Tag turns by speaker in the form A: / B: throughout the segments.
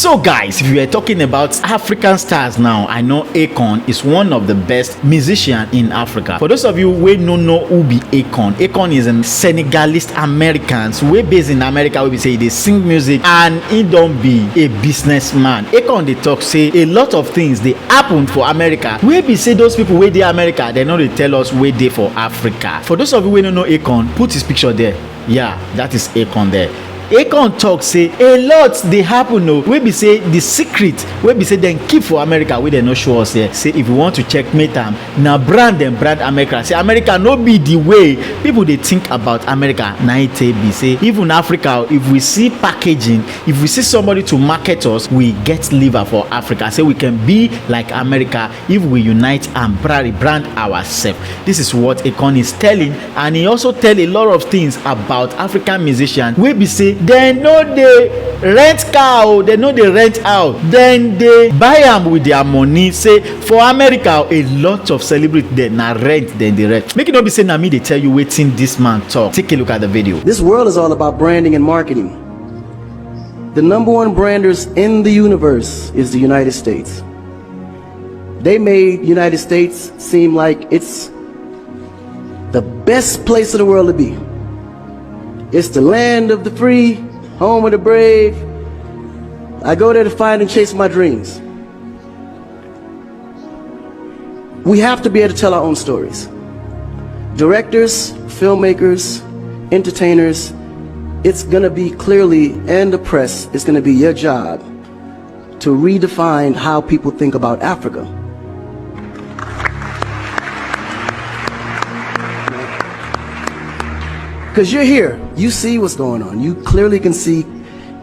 A: So guys, if you are talking about African stars now, I know AKON is one of the best musicians in Africa. For those of you who don't know who be AKON, AKON is a Senegalese Americans wey based in America, wey be say they sing music and he don't be a businessman. AKON they talk say a lot of things they happen for America. We be say those people wey dey America, they know they tell us where they for Africa. For those of you who don't know AKON, put his picture there. Yeah, that is AKON there. AKON talk say a lot they happen o wey be say the secret wey be say dem keep for America wey dem no show us here. Say if you want to checkmate am, na brand America. Say America no be the way people dey think about America. Na it be say even Africa, if we see packaging, if we see somebody to market us, we get liver for Africa. Say we can be like America if we unite and brand ourselves. This is what AKON is telling, and he also tell a lot of things about African musicians wey be say dem no dey rent car, dem no dey rent out, dem dey buy am with their money. Say for America a lot of celebrities dem na rent dem dey rent. Make e no be say na me dey tell you wetin this man talk. Take a look at the video.
B: This world is all about branding and marketing. The #1 branders in the universe is the United States. They made United States seem like it's the best place in the world to be. It's the land of the free, home of the brave. I go there to find and chase my dreams. We have to be able to tell our own stories. Directors, filmmakers, entertainers, it's going to be clearly, and the press, it's going to be your job to redefine how people think about Africa. Because you're here, you see what's going on. You clearly can see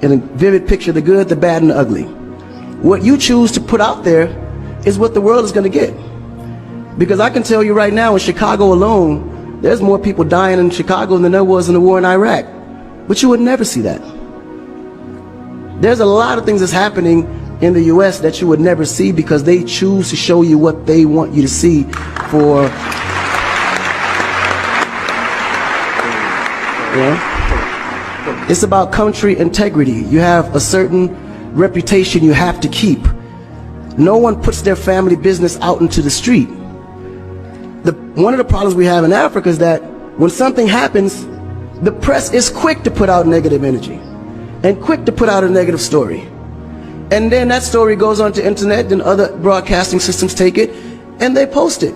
B: in a vivid picture the good, the bad, and the ugly. What you choose to put out there is what the world is going to get. Because I can tell you right now, in Chicago alone, there's more people dying in Chicago than there was in the war in Iraq. But you would never see that. There's a lot of things that's happening in the US that you would never see because they choose to show you what they want you to see for. It's about country integrity. You have a certain reputation you have to keep. No one puts their family business out into the street. One of the problems we have in Africa is that when something happens, the press is quick to put out negative energy and quick to put out a negative story. And then that story goes onto internet, and other broadcasting systems take it and they post it.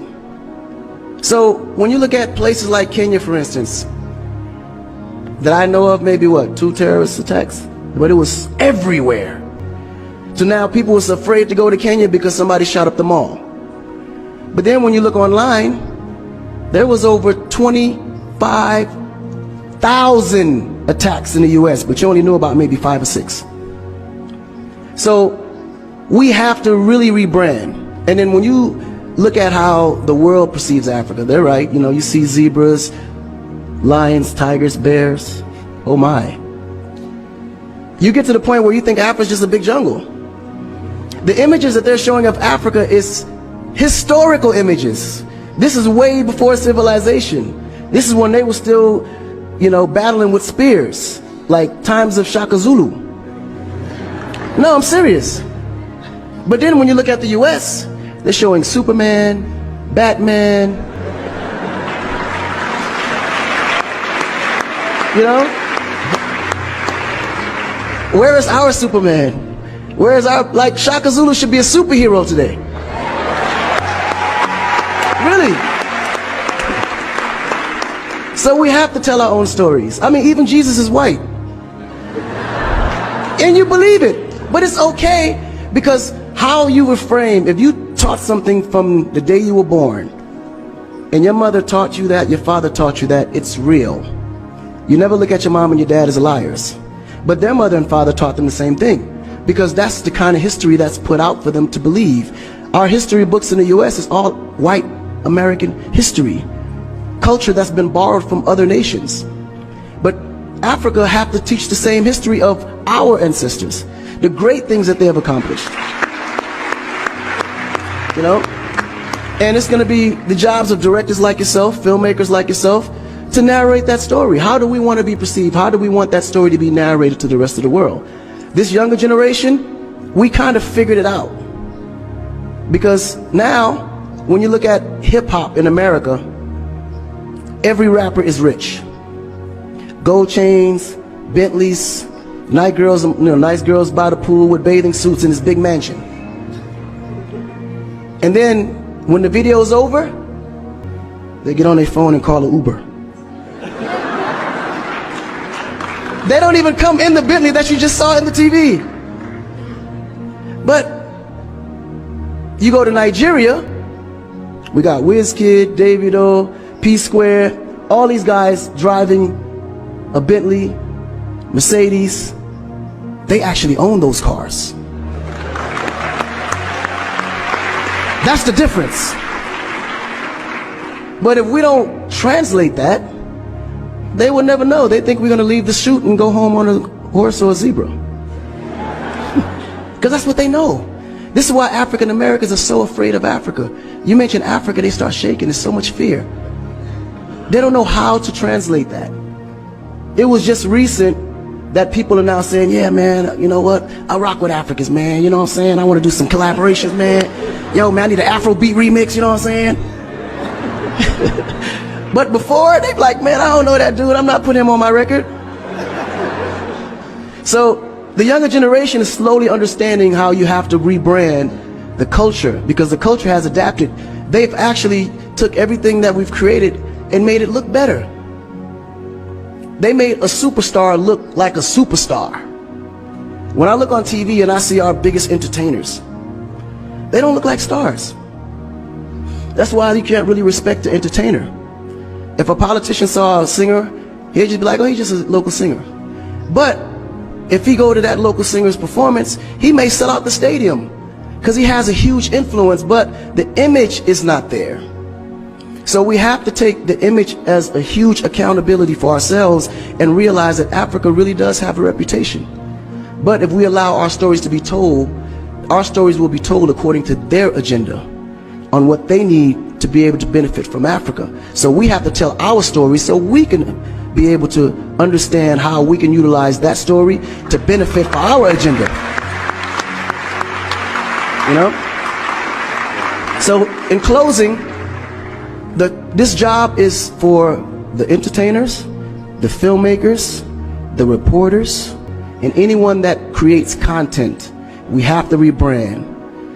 B: So when you look at places like Kenya, for instance, that I know of, maybe 2 terrorist attacks, but it was everywhere. So now people was afraid to go to Kenya because somebody shot up the mall. But then when you look online, there was over 25,000 attacks in the US, but you only knew about maybe 5 or 6. So we have to really rebrand. And then when you look at how the world perceives Africa, they're right. You know, you see zebras, lions, tigers, bears. Oh my. You get to the point where you think Africa's just a big jungle. The images that they're showing of Africa is historical images. This is way before civilization. This is when they were still, battling with spears, like times of Shaka Zulu. No, I'm serious. But then when you look at the US, they're showing Superman, Batman, where is our Superman? Where is our, Shaka Zulu should be a superhero today. Really. So we have to tell our own stories. I mean, even Jesus is white. And you believe it. But it's okay, because how you were framed, if you taught something from the day you were born, and your mother taught you that, your father taught you that, it's real. You never look at your mom and your dad as liars. But their mother and father taught them the same thing, because that's the kind of history that's put out for them to believe. Our history books in the US is all white American history, culture that's been borrowed from other nations. But Africa have to teach the same history of our ancestors, the great things that they have accomplished. And it's going to be the jobs of directors like yourself, filmmakers like yourself, to narrate that story. How do we want to be perceived? How do we want that story to be narrated to the rest of the world? This younger generation, we kind of figured it out. Because now, when you look at hip-hop in America, every rapper is rich. Gold chains, Bentleys, nice girls by the pool with bathing suits in this big mansion. And then, when the video's over, they get on their phone and call an Uber. They don't even come in the Bentley that you just saw in the TV. But you go to Nigeria, we got Wizkid, Davido, P-Square, all these guys driving a Bentley, Mercedes. They actually own those cars. That's the difference. But if we don't translate that, they will never know. They think we're going to leave the shoot and go home on a horse or a zebra. Because that's what they know. This is why African Americans are so afraid of Africa. You mention Africa, they start shaking. There's so much fear. They don't know how to translate that. It was just recent that people are now saying, yeah, man, you know what? I rock with Africans, man. You know what I'm saying? I want to do some collaborations, man. Yo, man, I need an Afrobeat remix, you know what I'm saying? But before, they'd be like, man, I don't know that dude. I'm not putting him on my record. So the younger generation is slowly understanding how you have to rebrand the culture, because the culture has adapted. They've actually took everything that we've created and made it look better. They made a superstar look like a superstar. When I look on TV and I see our biggest entertainers, they don't look like stars. That's why you can't really respect the entertainer. If a politician saw a singer, he'd just be like, oh, he's just a local singer. But if he go to that local singer's performance, he may sell out the stadium because he has a huge influence, but the image is not there. So we have to take the image as a huge accountability for ourselves and realize that Africa really does have a reputation. But if we allow our stories to be told, our stories will be told according to their agenda on what they need to be able to benefit from Africa. So we have to tell our story so we can be able to understand how we can utilize that story to benefit for our agenda. You know? So in closing, this job is for the entertainers, the filmmakers, the reporters, and anyone that creates content. We have to rebrand.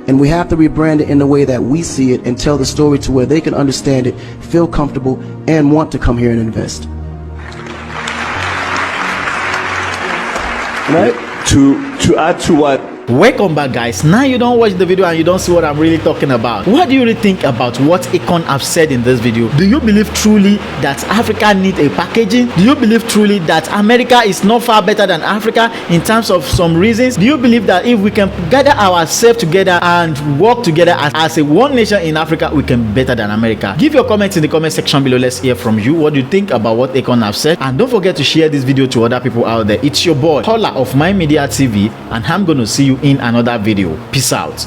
B: And we have to rebrand it in the way that we see it and tell the story to where they can understand it, feel comfortable, and want to come here and invest. Right?
C: To add to what
A: Welcome back, guys. Now you don't watch the video and you don't see what I'm really talking about. What do you really think about what AKON have said in this video? Do you believe truly that Africa needs a packaging? Do you believe truly that America is not far better than Africa in terms of some reasons? Do you believe that if we can gather ourselves together and work together as a one nation in Africa, we can be better than America? Give your comments in the comment section below. Let's hear from you. What do you think about what AKON have said? And don't forget to share this video to other people out there. It's your boy Holla of MaiMedia TV, and I'm gonna see you in another video. Peace out.